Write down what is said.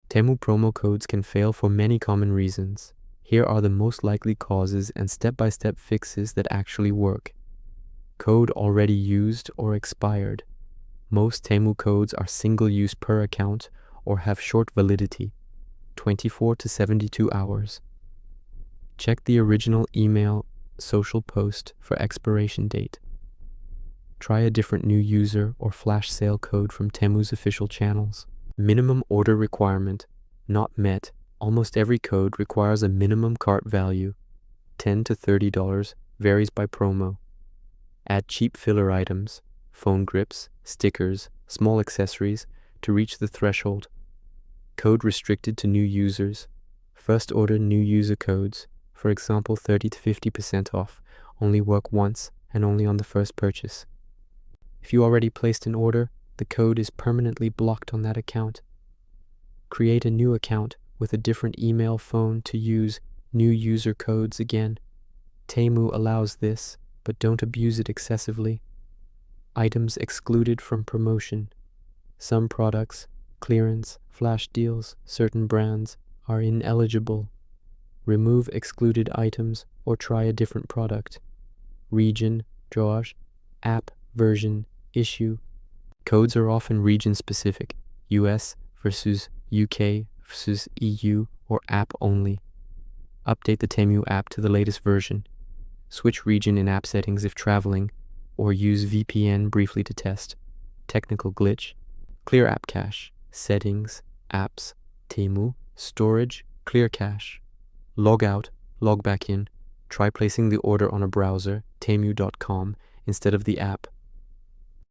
Temu promo codes can fail for many common reasons. Here are the most likely causes and step-by-step fixes that actually work. Code already used or expired. Most Temu codes are single-use per account or have short validity, 24 to 72 hours. Check the original email, social post for expiration date. Try a different new user or flash sale code from Temu's official channels. Minimum order requirement not met. Almost every code requires a minimum cart value, $10 to $30, varies by promo. Add cheap filler items, phone grips, stickers, small accessories to reach the threshold. Code restricted to new users. First order new user codes, for example 30 to 50% off, only work once and only on the first purchase. If you already placed an order, the code is permanently blocked on that account. Create a new account with a different email phone to use new user codes again. Temu allows this, but don't abuse it excessively. Items excluded from promotion. Some products, clearance, flash deals, certain brands are ineligible. Remove excluded items or try a different product. Region, Josh, app, version, issue. Codes are often region-specific, US versus UK versus EU or app only. Update the Temu app to the latest version. Switch region in app settings if traveling, or use VPN briefly to test. Technical glitch. Clear app cache. Settings, apps, Temu, storage, clear cache. Log out, log back in. Try placing the order on a browser, temu.com, instead of the app.